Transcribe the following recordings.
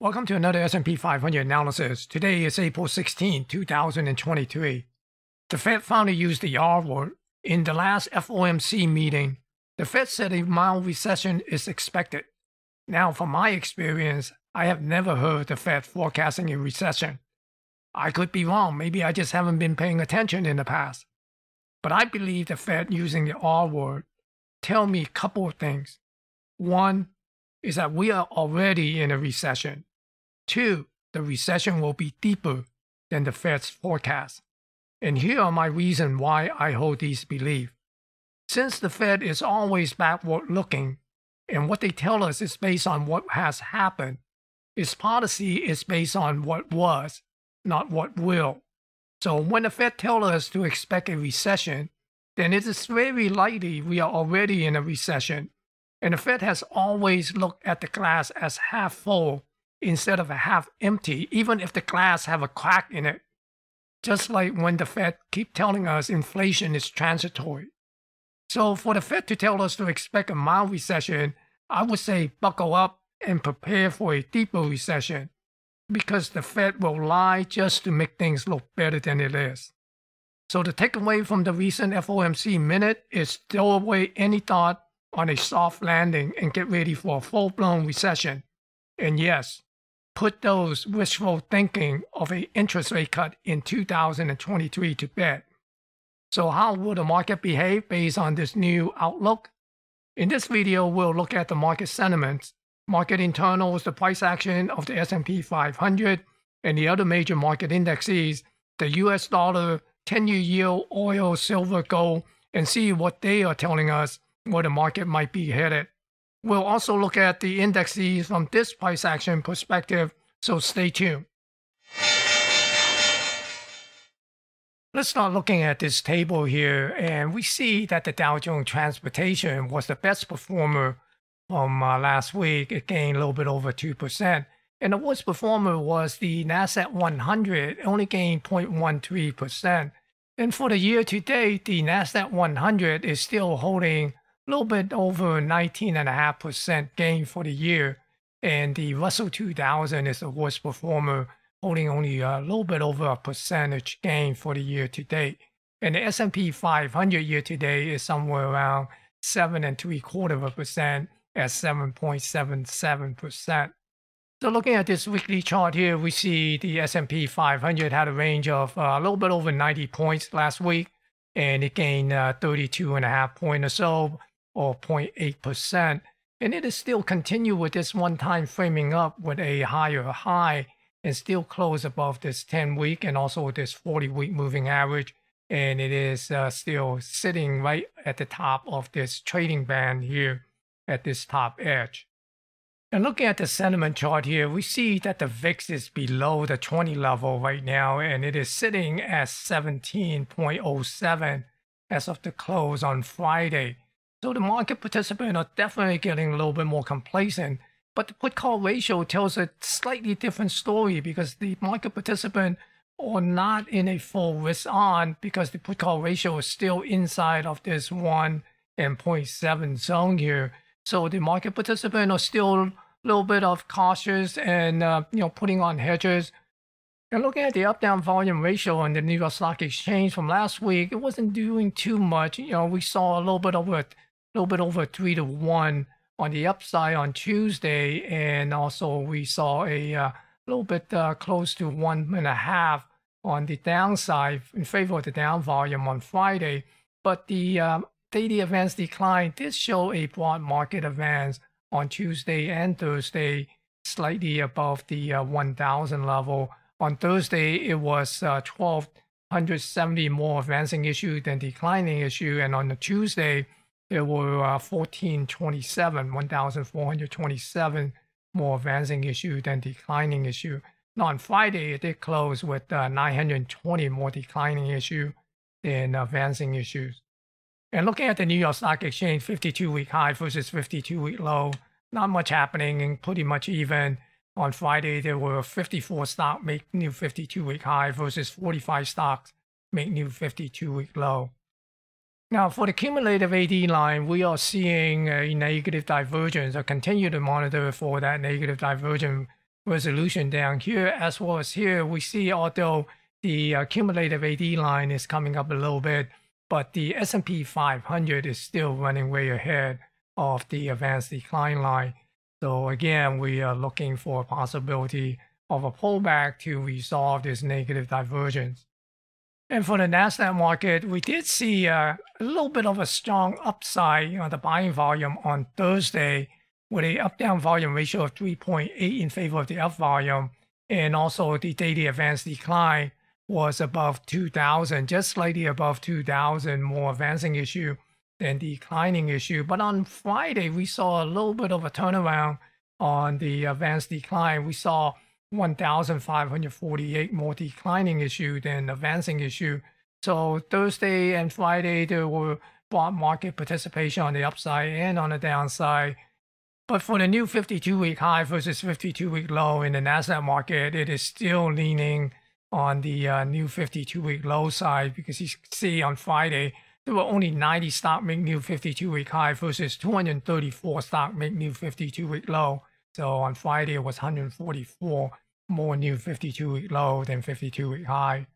Welcome to another S&P 500 analysis. Today is April 16, 2023. The Fed finally used the R word. In the last FOMC meeting, the Fed said a mild recession is expected. Now, from my experience, I have never heard the Fed forecasting a recession. I could be wrong. Maybe I just haven't been paying attention in the past. But I believe the Fed using the R word tell me a couple of things. One is that we are already in a recession. Two, the recession will be deeper than the Fed's forecast. And here are my reasons why I hold these beliefs. Since the Fed is always backward looking, and what they tell us is based on what has happened, its policy is based on what was, not what will. So when the Fed tells us to expect a recession, then it is very likely we are already in a recession. And the Fed has always looked at the glass as half full instead of a half empty, even if the glass have a crack in it. Just like when the Fed keep telling us inflation is transitory. So for the Fed to tell us to expect a mild recession, I would say buckle up and prepare for a deeper recession, because the Fed will lie just to make things look better than it is. So the takeaway from the recent FOMC minute is throw away any thought on a soft landing and get ready for a full-blown recession. And yes, put those wishful thinking of an interest rate cut in 2023 to bed. So how will the market behave based on this new outlook? In this video, we'll look at the market sentiments, market internals, the price action of the S&P 500, and the other major market indexes, the US dollar, 10-year yield, oil, silver, gold, and see what they are telling us where the market might be headed. We'll also look at the indexes from this price action perspective, so stay tuned. Let's start looking at this table here, and we see that the Dow Jones Transportation was the best performer from last week. It gained a little bit over 2%. And the worst performer was the NASDAQ 100, only gained 0.13%. And for the year to date, the NASDAQ 100 is still holding a little bit over 19.5% gain for the year. And the Russell 2000 is the worst performer, holding only a little bit over a percentage gain for the year to date. And the S&P 500 year to date is somewhere around 7.75% at 7.77%. So looking at this weekly chart here, we see the S&P 500 had a range of a little bit over 90 points last week, and it gained 32.5 points or so, or 0.8%. And it is still continue with this one-time framing up with a higher high and still close above this 10-week and also this 40-week moving average. And it is still sitting right at the top of this trading band here at this top edge. And looking at the sentiment chart here, we see that the VIX is below the 20 level right now, and it is sitting at 17.07 as of the close on Friday. So the market participants are definitely getting a little bit more complacent, but the put-call ratio tells a slightly different story, because the market participants are not in a full risk-on, because the put-call ratio is still inside of this 1 and 0.7 zone here. So the market participants are still a little bit of cautious and putting on hedges. And looking at the up-down volume ratio on the New York Stock Exchange from last week, it wasn't doing too much. We saw a little bit over 3-to-1 on the upside on Tuesday, and also we saw a little bit close to 1.5 on the downside in favor of the down volume on Friday. But the daily advance decline did show a broad market advance on Tuesday and Thursday, slightly above the 1,000 level. On Thursday, it was 1,270 more advancing issue than declining issue, and on the Tuesday, there were 1,427 more advancing issue than declining issue. Now on Friday, it did close with 920 more declining issue than advancing issues. And looking at the New York Stock Exchange 52-week high versus 52-week low, not much happening and pretty much even. On Friday, there were 54 stocks make new 52-week high versus 45 stocks make new 52-week low. Now, for the cumulative AD line, we are seeing a negative divergence. I continue to monitor for that negative divergence resolution down here, as well as here. We see although the cumulative AD line is coming up a little bit, but the SP 500 is still running way ahead of the advanced decline line. So again, we are looking for a possibility of a pullback to resolve this negative divergence. And for the NASDAQ market, we did see a little bit of a strong upside on the buying volume on Thursday with a up-down volume ratio of 3.8 in favor of the up volume. And also the daily advanced decline was above 2,000, just slightly above 2,000, more advancing issue than declining issue. But on Friday, we saw a little bit of a turnaround on the advanced decline. We saw 1,548 more declining issue than advancing issue. So Thursday and Friday, there were broad market participation on the upside and on the downside. But for the new 52-week high versus 52-week low in the NASDAQ market, it is still leaning on the new 52-week low side, because you see on Friday, there were only 90 stock make new 52-week high versus 234 stock make new 52-week low. So on Friday, it was 144 more new 52-week low than 52-week high.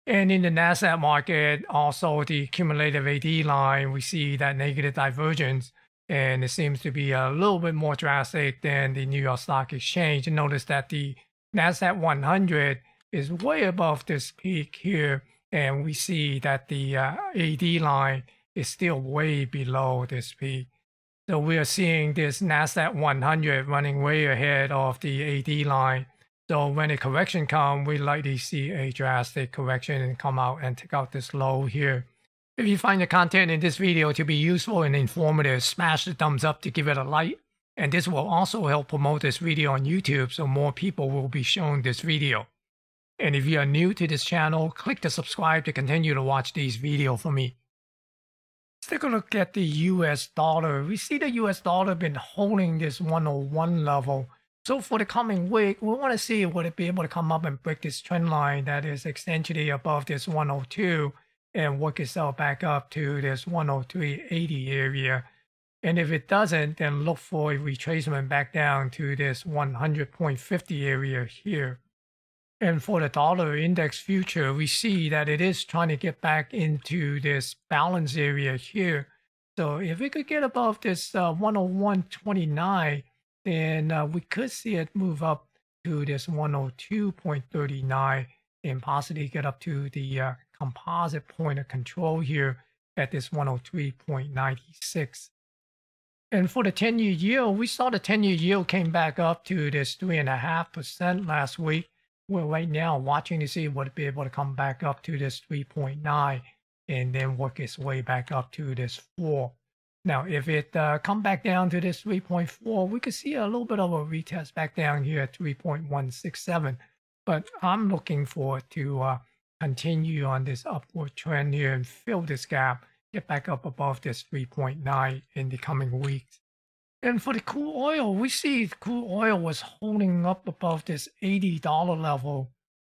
And in the NASDAQ market, also the cumulative AD line, we see that negative divergence, and it seems to be a little bit more drastic than the New York Stock Exchange. And notice that the NASDAQ 100 is way above this peak here, and we see that the AD line is still way below this peak. So we are seeing this NASDAQ 100 running way ahead of the AD line. So when a correction comes, we likely see a drastic correction and come out and take out this low here. If you find the content in this video to be useful and informative, smash the thumbs up to give it a like. And this will also help promote this video on YouTube so more people will be shown this video. And if you are new to this channel, click the subscribe to continue to watch these videos from me. Let's take a look at the US dollar. We see the US dollar been holding this 101 level. So for the coming week, we want to see would it be able to come up and break this trend line that is essentially above this 102 and work itself back up to this 103.80 area. And if it doesn't, then look for a retracement back down to this 100.50 area here. And for the dollar index future, we see that it is trying to get back into this balance area here. So if it could get above this 101.29, then we could see it move up to this 102.39 and possibly get up to the composite point of control here at this 103.96. And for the 10-year yield, we saw the 10-year yield came back up to this 3.5% last week. We're right now watching to see would it be able to come back up to this 3.9 and then work its way back up to this 4. Now, if it come back down to this 3.4, we could see a little bit of a retest back down here at 3.167. But I'm looking for it to continue on this upward trend here and fill this gap, get back up above this 3.9 in the coming weeks. And for the crude oil, we see crude oil was holding up above this $80 level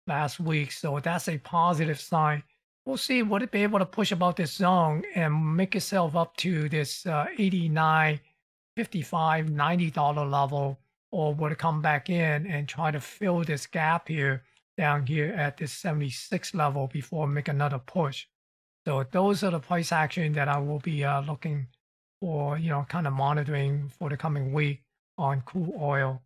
last week. So that's a positive sign. We'll see, would it be able to push about this zone and make itself up to this $89, $55, $90 level, or would it come back in and try to fill this gap here down here at this 76 level before make another push. So those are the price action that I will be looking for, kind of monitoring for the coming week on crude oil.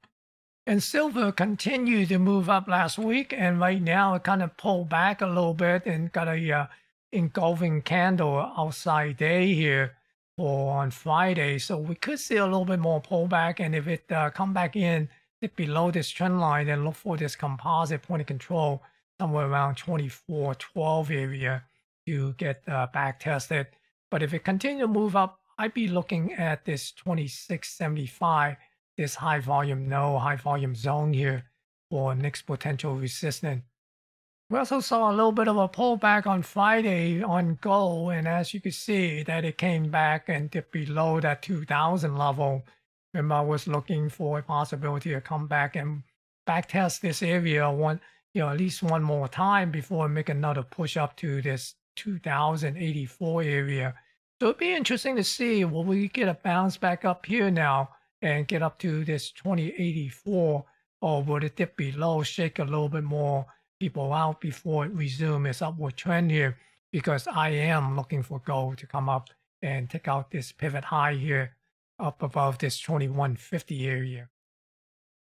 And silver continued to move up last week, and right now it kind of pulled back a little bit and got a engulfing candle outside day here for on Friday. So we could see a little bit more pullback, and if it come back in below this trend line, then look for this composite point of control somewhere around 24.12 area to get back tested. But if it continue to move up, I'd be looking at this 26.75, this high volume zone here for next potential resistance. We also saw a little bit of a pullback on Friday on gold, and as you can see that it came back and dipped below that 2,000 level. Remember, I was looking for a possibility to come back and back test this area at least one more time before make another push up to this 2,084 area. So it'd be interesting to see, will we get a bounce back up here now and get up to this 2084 or would it dip below, shake a little bit more people out before it resumes its upward trend here? Because I am looking for gold to come up and take out this pivot high here up above this 2150 area.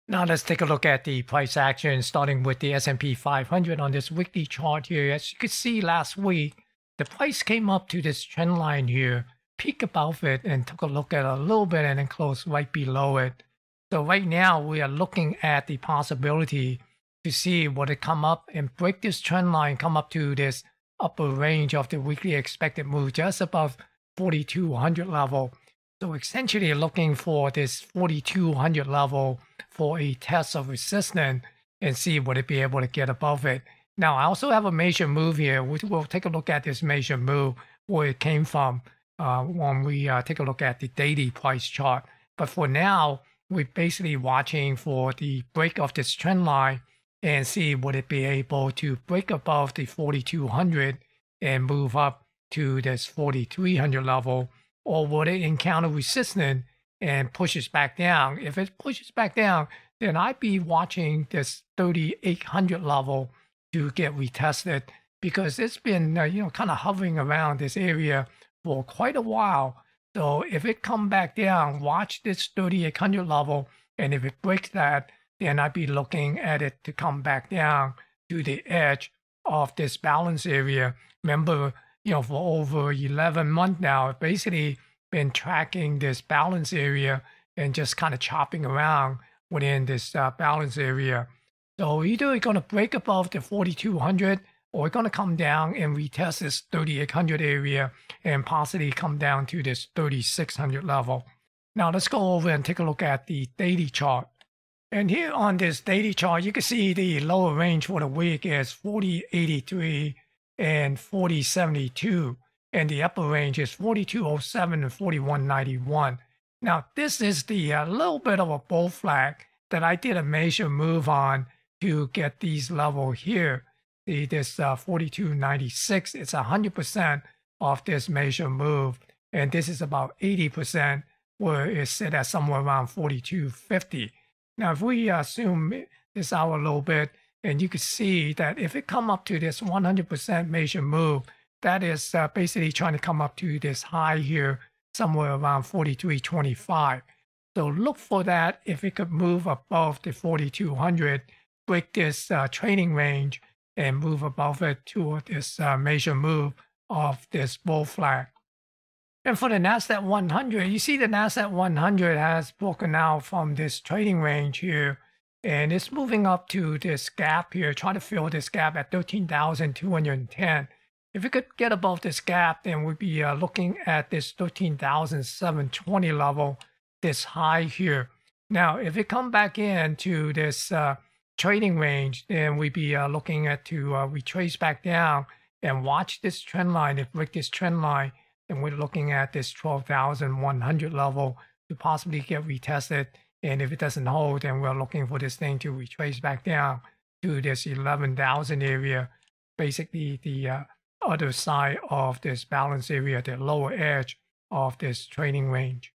Now let's take a look at the price action, starting with the SP 500 on this weekly chart here. As you could see last week, the price came up to this trend line here, peaked above it, and took a look at it a little bit and then closed right below it. So right now we are looking at the possibility to see would it come up and break this trend line, come up to this upper range of the weekly expected move just above 4,200 level. So essentially looking for this 4,200 level for a test of resistance and see would it be able to get above it. Now I also have a major move here. We'll take a look at this major move, where it came from when we take a look at the daily price chart. But for now, we're basically watching for the break of this trend line and see would it be able to break above the 4,200 and move up to this 4,300 level, or would it encounter resistance and pushes back down? If it pushes back down, then I'd be watching this 3,800 level to get retested, because it's been kind of hovering around this area for quite a while. So if it come back down, watch this 3,800 level, and if it breaks that, then I'd be looking at it to come back down to the edge of this balance area. Remember, for over 11 months now, I've basically been tracking this balance area and just kind of chopping around within this balance area. So either it's going to break above the 4,200, or it's going to come down and retest this 3,800 area and possibly come down to this 3,600 level. Now let's go over and take a look at the daily chart. And here on this daily chart, you can see the lower range for the week is 40.83 and 40.72. And the upper range is 42.07 and 41.91. Now this is the little bit of a bull flag that I did a major move on to get these level here. This 42.96, it's 100% of this major move. And this is about 80% where it's set at somewhere around 42.50. Now, if we zoom this out a little bit, and you can see that if it come up to this 100% major move, that is basically trying to come up to this high here, somewhere around 43.25. So look for that if it could move above the 4,200, break this trading range, and move above it to this major move of this bull flag. And for the NASDAQ 100, you see the NASDAQ 100 has broken out from this trading range here, and it's moving up to this gap here, trying to fill this gap at 13,210. If it could get above this gap, then we'd be looking at this 13,720 level, this high here. Now, if it come back into this trading range, then we'd be looking at to retrace back down and watch this trend line. If break this trend line, and we're looking at this 12,100 level to possibly get retested. And if it doesn't hold, then we're looking for this thing to retrace back down to this 11,000 area, basically the other side of this balance area, the lower edge of this trading range.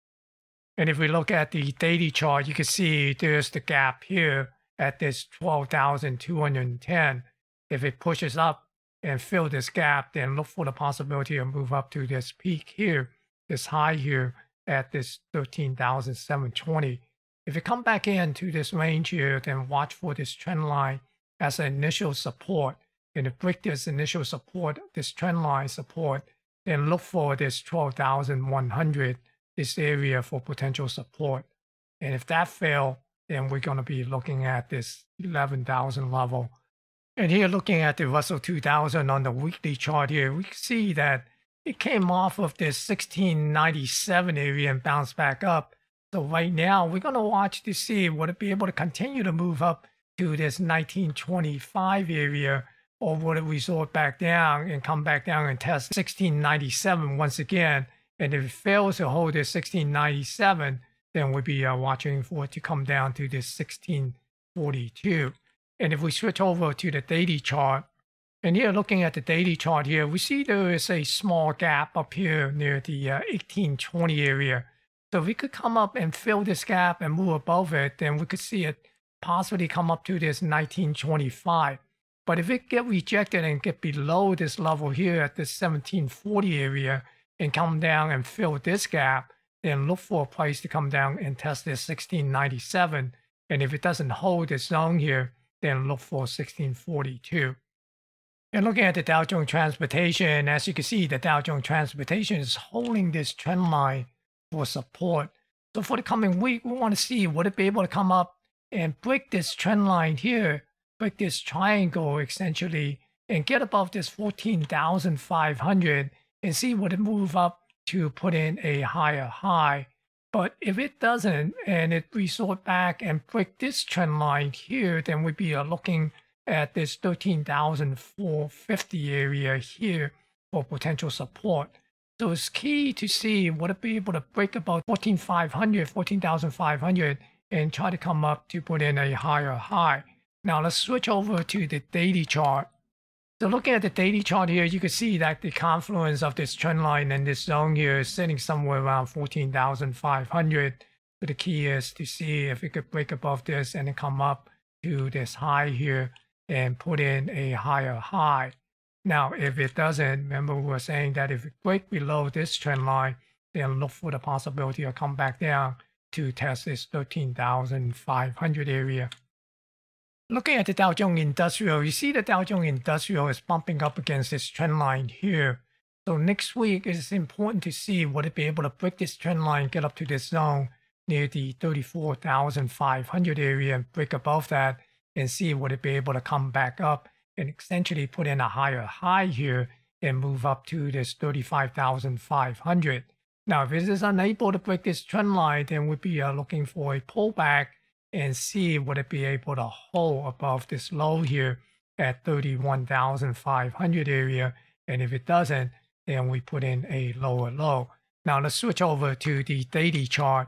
And if we look at the daily chart, you can see there's the gap here at this 12,210. If it pushes up and fill this gap, then look for the possibility of move up to this peak here, this high here at this 13,720. If it come back into this range here, then watch for this trend line as an initial support. And if break this initial support, this trend line support, then look for this 12,100, this area for potential support. And if that fail, then we're going to be looking at this 11,000 level. And here looking at the Russell 2000 on the weekly chart here, we can see that it came off of this 1697 area and bounced back up. So right now, we're going to watch to see would it be able to continue to move up to this 1925 area, or would it resort back down and come back down and test 1697 once again. And if it fails to hold this 1697, then we'll be watching for it to come down to this 1642. And if we switch over to the daily chart, and here looking at the daily chart here, we see there is a small gap up here near the 1820 area. So if we could come up and fill this gap and move above it, then we could see it possibly come up to this 1925. But if it get rejected and get below this level here at this 1740 area and come down and fill this gap, then look for a price to come down and test this 1697. And if it doesn't hold this zone here, then look for 1642. And looking at the Dow Jones Transportation, as you can see, the Dow Jones Transportation is holding this trend line for support. So for the coming week, we want to see, would it be able to come up and break this trend line here, break this triangle essentially, and get above this 14,500 and see would it move up to put in a higher high. But if it doesn't and it resort back and break this trend line here, then we'd be looking at this 13,450 area here for potential support. So it's key to see would it be able to break about 14,500 and try to come up to put in a higher high. Now let's switch over to the daily chart. So looking at the daily chart here, you can see that the confluence of this trend line and this zone here is sitting somewhere around 14,500. So the key is to see if it could break above this and then come up to this high here and put in a higher high. Now, if it doesn't, remember we were saying that if it breaks below this trend line, then look for the possibility of come back down to test this 13,500 area. Looking at the Dow Jones Industrial, you see the Dow Jones Industrial is bumping up against this trend line here. So next week, it is important to see would it be able to break this trend line, get up to this zone near the 34,500 area and break above that and see would it be able to come back up and essentially put in a higher high here and move up to this 35,500. Now, if it is unable to break this trend line, then we'd be looking for a pullback and see would it be able to hold above this low here at 31,500 area. And if it doesn't, then we put in a lower low. Now let's switch over to the daily chart.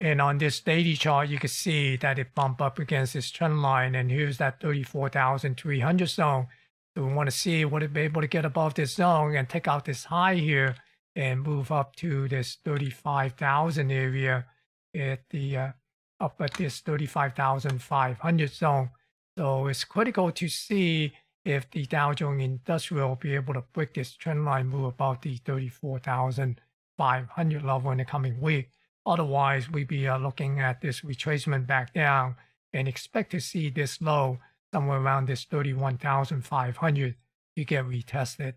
And on this daily chart, you can see that it bumped up against this trend line. And here's that 34,300 zone. So we want to see would it be able to get above this zone and take out this high here and move up to this 35,000 area at the up at this 35,500 zone. So it's critical to see if the Dow Jones Industrial will be able to break this trend line, move above the 34,500 level in the coming week. Otherwise, we'd be looking at this retracement back down and expect to see this low somewhere around this 31,500 to get retested.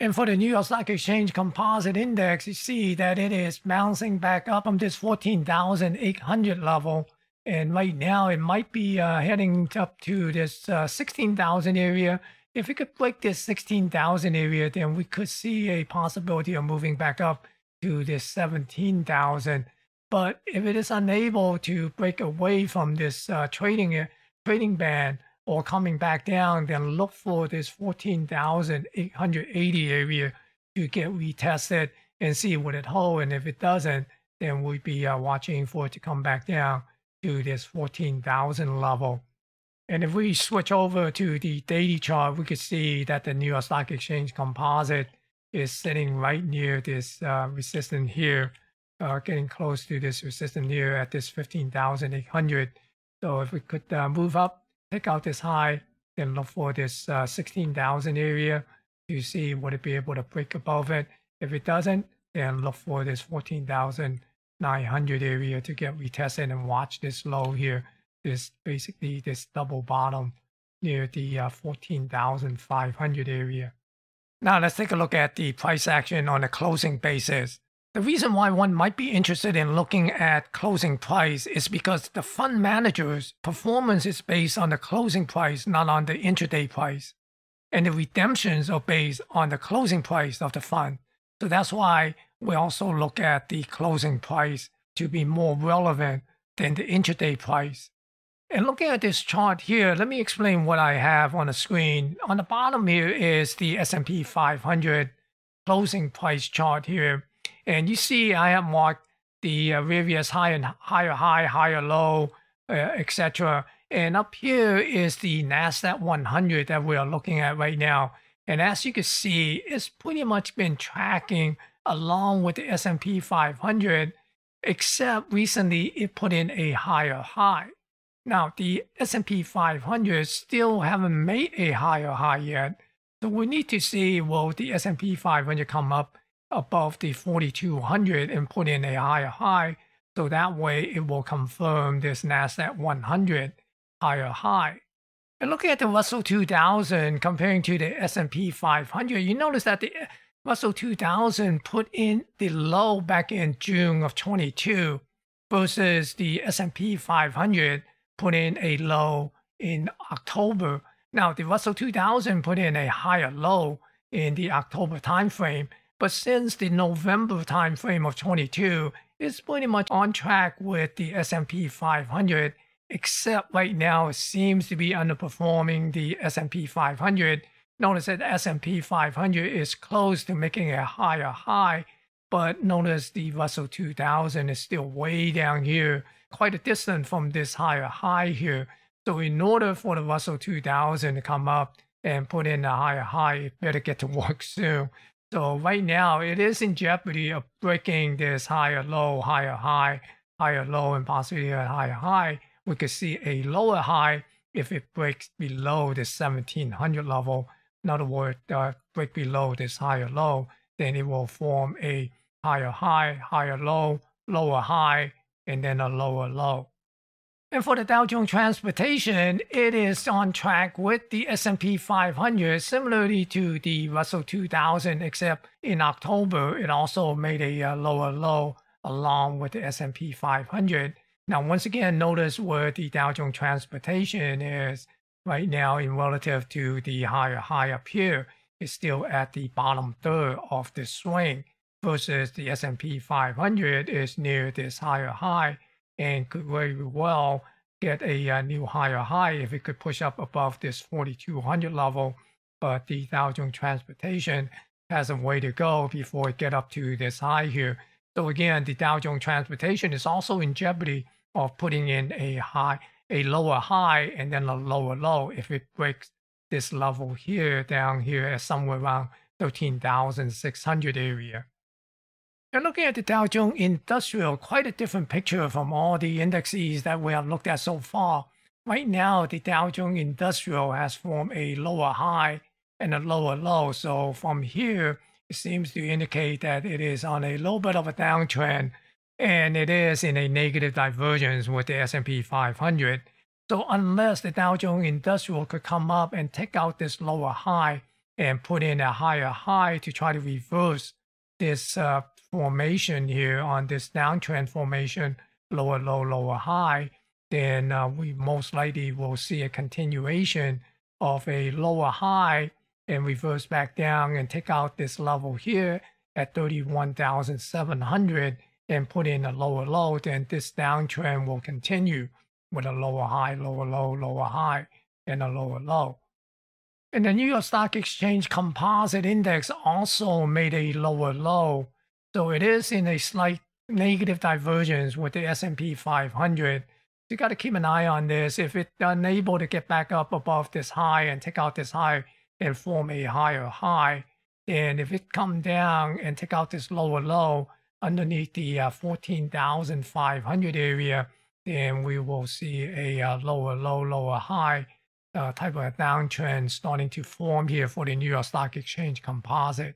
And for the New York Stock Exchange Composite Index, you see that it is bouncing back up from this 14,800 level. And right now, it might be heading up to this 16,000 area. If it could break this 16,000 area, then we could see a possibility of moving back up to this 17,000. But if it is unable to break away from this trading band, or coming back down, then look for this 14,880 area to get retested and see would it hold. And if it doesn't, then we'd be watching for it to come back down to this 14,000 level. And if we switch over to the daily chart, we could see that the New York Stock Exchange Composite is sitting right near this resistance here, getting close to this resistance here at this 15,800. So if we could move up, take out this high, then look for this 16,000 area to see would it be able to break above it. If it doesn't, then look for this 14,900 area to get retested and watch this low here. This basically this double bottom near the 14,500 area. Now let's take a look at the price action on a closing basis. The reason why one might be interested in looking at closing price is because the fund manager's performance is based on the closing price, not on the intraday price. And the redemptions are based on the closing price of the fund. So that's why we also look at the closing price to be more relevant than the intraday price. And looking at this chart here, let me explain what I have on the screen. On the bottom here is the SP 500 closing price chart here. And you see I have marked the various higher high, higher low, etc. And up here is the NASDAQ 100 that we are looking at right now. And as you can see, it's pretty much been tracking along with the S&P 500, except recently it put in a higher high. Now, the S&P 500 still haven't made a higher high yet. So we need to see, will the S&P 500 come up above the 4,200 and put in a higher high? So that way it will confirm this NASDAQ 100 higher high. And looking at the Russell 2000 comparing to the S&P 500, you notice that the Russell 2000 put in the low back in June of 22 versus the S&P 500 put in a low in October. Now, the Russell 2000 put in a higher low in the October timeframe, but since the November timeframe of 22, it's pretty much on track with the S&P 500, except right now it seems to be underperforming the S&P 500. Notice that the S&P 500 is close to making a higher high, but notice the Russell 2000 is still way down here, quite a distance from this higher high here. So in order for the Russell 2000 to come up and put in a higher high, it better get to work soon. So right now, it is in jeopardy of breaking this higher low, higher high, higher low, and possibly a higher high. We could see a lower high if it breaks below the 1700 level. In other words, break below this higher low, then it will form a higher high, higher low, lower high, and then a lower low. And for the Dow Jones Transportation, it is on track with the S&P 500, similarly to the Russell 2000, except in October, it also made a lower low along with the S&P 500. Now, once again, notice where the Dow Jones Transportation is right now in relative to the higher high up here. It's still at the bottom third of the swing versus the S&P 500 is near this higher high and could very well get a new higher high if it could push up above this 4,200 level. But the Dow Jones Transportation has a way to go before it get up to this high here. So again, the Dow Jones Transportation is also in jeopardy of putting in a lower high and then a lower low if it breaks this level here down here at somewhere around 13,600 area. And looking at the Dow Jones Industrial, quite a different picture from all the indexes that we have looked at so far. Right now, the Dow Jones Industrial has formed a lower high and a lower low. So from here, it seems to indicate that it is on a little bit of a downtrend, and it is in a negative divergence with the S&P 500. So unless the Dow Jones Industrial could come up and take out this lower high and put in a higher high to try to reverse this formation here on this downtrend formation, lower low, lower high, then we most likely will see a continuation of a lower high and reverse back down and take out this level here at 31,700 and put in a lower low. Then this downtrend will continue with a lower high, lower low, lower high, and a lower low. And the New York Stock Exchange Composite Index also made a lower low. So it is in a slight negative divergence with the S&P 500. You got to keep an eye on this. If it's unable to get back up above this high and take out this high and form a higher high, then if it come down and take out this lower low underneath the 14,500 area, then we will see a lower low, lower high type of a downtrend starting to form here for the New York Stock Exchange Composite.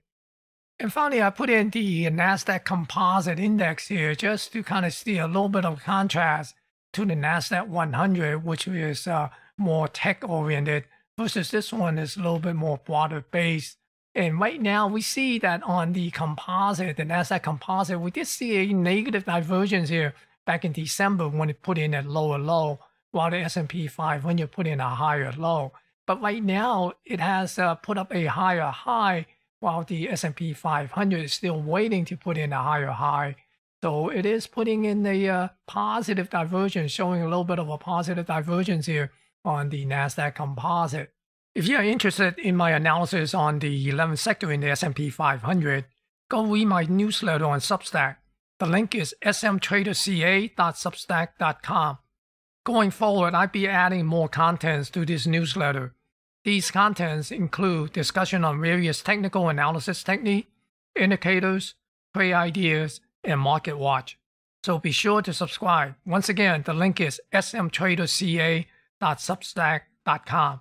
And finally, I put in the NASDAQ Composite Index here just to kind of see a little bit of contrast to the NASDAQ 100, which is more tech-oriented, versus this one is a little bit more broader-based. And right now, we see that on the composite, the NASDAQ Composite, we did see a negative divergence here back in December when it put in a lower low, while the S&P 500 put in a higher low. But right now, it has put up a higher high, while the S&P 500 is still waiting to put in a higher high. So it is putting in a positive divergence, showing a little bit of a positive divergence here on the NASDAQ Composite. If you are interested in my analysis on the 11th sector in the S&P 500, go read my newsletter on Substack. The link is smtraderca.substack.com. Going forward, I'll be adding more contents to this newsletter. These contents include discussion on various technical analysis techniques, indicators, trade ideas, and market watch. So be sure to subscribe. Once again, the link is smtraderca.substack.com.